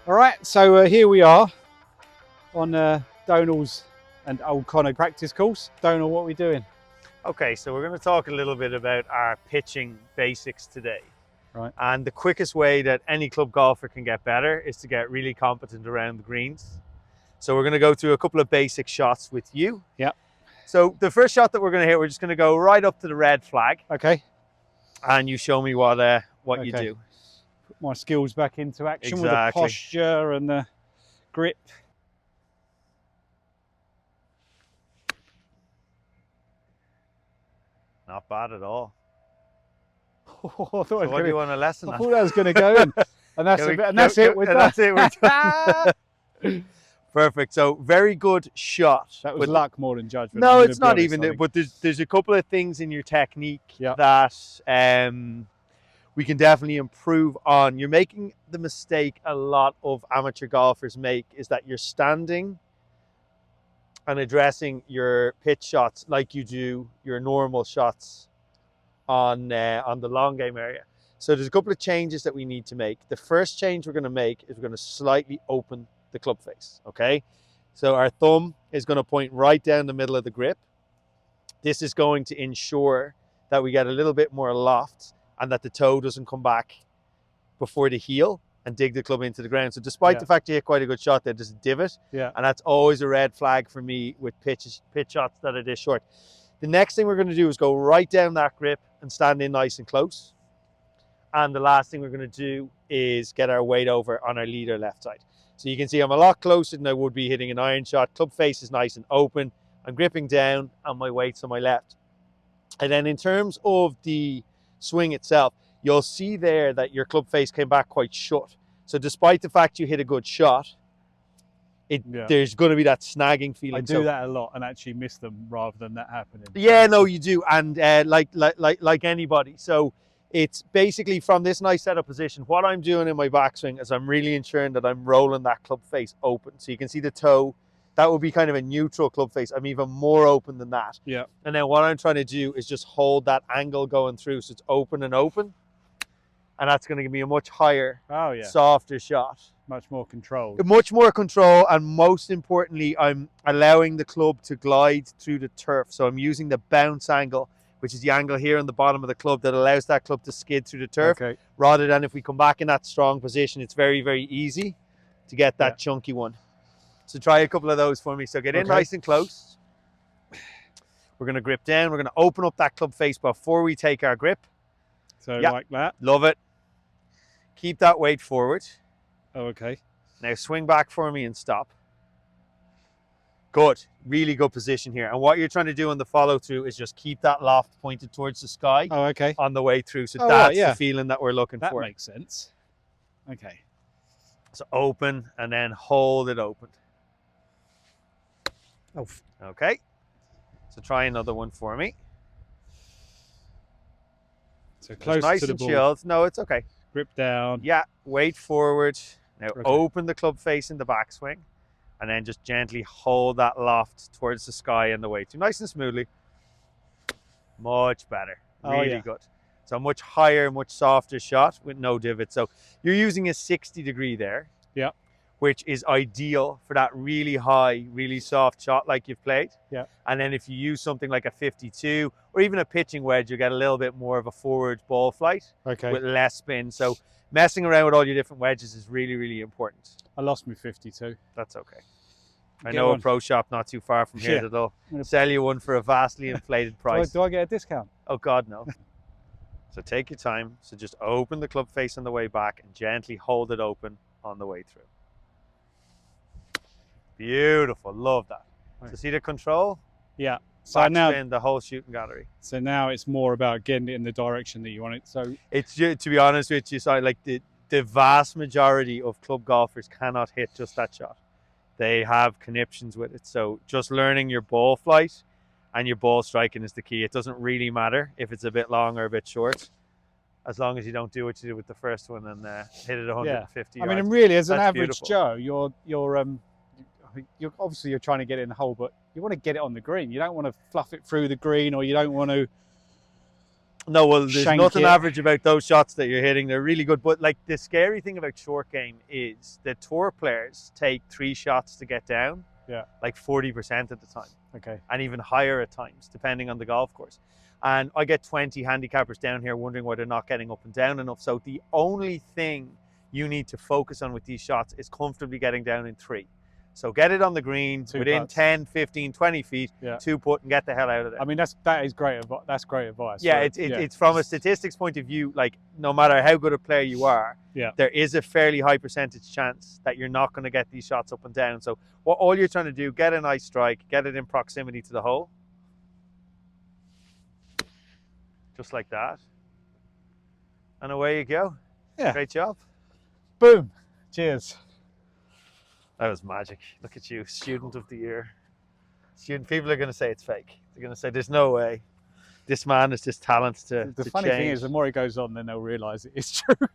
All right, so here we are on Donal's and old Connor practice course. Donal, what are we doing? Okay, so we're going to talk a little bit about our pitching basics today. Right. And the quickest way that any club golfer can get better is to get really competent around the greens. So we're going to go through a couple of basic shots with you. Yeah. So the first shot that we're going to hit, we're just going to go right up to the red flag. Okay. And you show me what Okay. you do. Put my skills back into action with the Exactly. posture and the grip. Not bad at all. I thought So what do you want to lesson I on? thought that was going to go in. And that's, that's it. We're done. That's it. We're done. Perfect. So very good shot. That was luck more than judgment. No, I'm it's gonna not be even. honest, But there's a couple of things in your technique Yeah. that we can definitely improve on. You're making the mistake a lot of amateur golfers make, is that you're standing and addressing your pitch shots like you do your normal shots on the long game area. So there's a couple of changes that we need to make. The first change we're going to make is we're going to slightly open the club face, okay? So our thumb is going to point right down the middle of the grip. This is going to ensure that we get a little bit more loft and that the toe doesn't come back before the heel and dig the club into the ground. So despite the fact you hit quite a good shot, there's a divot. Yeah. And that's always a red flag for me with pitch shots that are this short. The next thing we're going to do is go right down that grip and stand in nice and close. And the last thing we're going to do is get our weight over on our leader left side. So you can see I'm a lot closer than I would be hitting an iron shot. Club face is nice and open. I'm gripping down and my weight's on my left. And then in terms of the swing itself, you'll see there that your club face came back quite shut. So despite the fact you hit a good shot, there's going to be that snagging feeling. I do that a lot and actually miss them rather than that happening. Yeah, no, you do. And like anybody. So it's basically from this nice setup position, what I'm doing in my backswing is I'm really ensuring that I'm rolling that club face open. So you can see the toe. That would be kind of a neutral club face. I'm even more open than that. Yeah. And then what I'm trying to do is just hold that angle going through. So it's open and open. And that's going to give me a much higher, softer shot. Much more control. Much more control. And most importantly, I'm allowing the club to glide through the turf. So I'm using the bounce angle, which is the angle here on the bottom of the club that allows that club to skid through the turf. Okay. Rather than if we come back in that strong position, it's very, very easy to get that chunky one. So try a couple of those for me. So get in nice and close. We're going to grip down. We're going to open up that club face before we take our grip. So like that. Love it. Keep that weight forward. Oh, okay. Now swing back for me and stop. Good. Really good position here. And what you're trying to do on the follow through is just keep that loft pointed towards the sky. Oh, okay. On the way through. So that's the feeling that we're looking for. That makes sense. Okay. So open and then hold it open. Oh. Okay. So try another one for me. So close nice to the and ball. chilled. No, it's okay. Grip down. Yeah, weight forward. Now open the club face in the backswing. And then just gently hold that loft towards the sky and the way through. Nice and smoothly. Much better. Really good. So much higher, much softer shot with no divot. So you're using a 60 degree there. Yeah. Which is ideal for that really high, really soft shot like you've played. Yeah. And then if you use something like a 52 or even a pitching wedge, you get a little bit more of a forward ball flight with less spin. So messing around with all your different wedges is really, really important. I lost my 52. That's okay. I know a pro shop not too far from here that'll sell you one for a vastly inflated price. Do I get a discount? Oh, God, no. So take your time. So just open the club face on the way back and gently hold it open on the way through. Beautiful. Love that. So see the control? Yeah. So now the whole shooting gallery. So now it's more about getting it in the direction that you want it. So it's, to be honest with you, so like the vast majority of club golfers cannot hit just that shot. They have conniptions with it. So just learning your ball flight and your ball striking is the key. It doesn't really matter if it's a bit long or a bit short, as long as you don't do what you did with the first one and hit it 150 yards. I mean, really, as an average beautiful. Joe, you're obviously trying to get it in the hole, but you want to get it on the green. You don't want to fluff it through the green, or you don't want to No, well, there's shank nothing it. average about those shots that you're hitting. They're really good. But like the scary thing about short game is the tour players take 3 shots to get down. Yeah. Like 40% of the time. Okay. And even higher at times, depending on the golf course. And I get 20 handicappers down here wondering why they're not getting up and down enough. So the only thing you need to focus on with these shots is comfortably getting down in 3. So get it on the green 2 within putts. 10, 15, 20 feet, Yeah. 2 putt and get the hell out of there. I mean, that is great. That's great advice. Yeah, So, it's from a statistics point of view, like no matter how good a player you are, Yeah. there is a fairly high percentage chance that you're not going to get these shots up and down. So what all you're trying to do, get a nice strike, get it in proximity to the hole. Just like that. And away you go. Yeah. Great job. Boom. Cheers. That was magic. Look at you, student of the year. People are going to say it's fake. They're going to say there's no way. This man has this talent to The funny thing change. is, the more it goes on, then they'll realise it is true.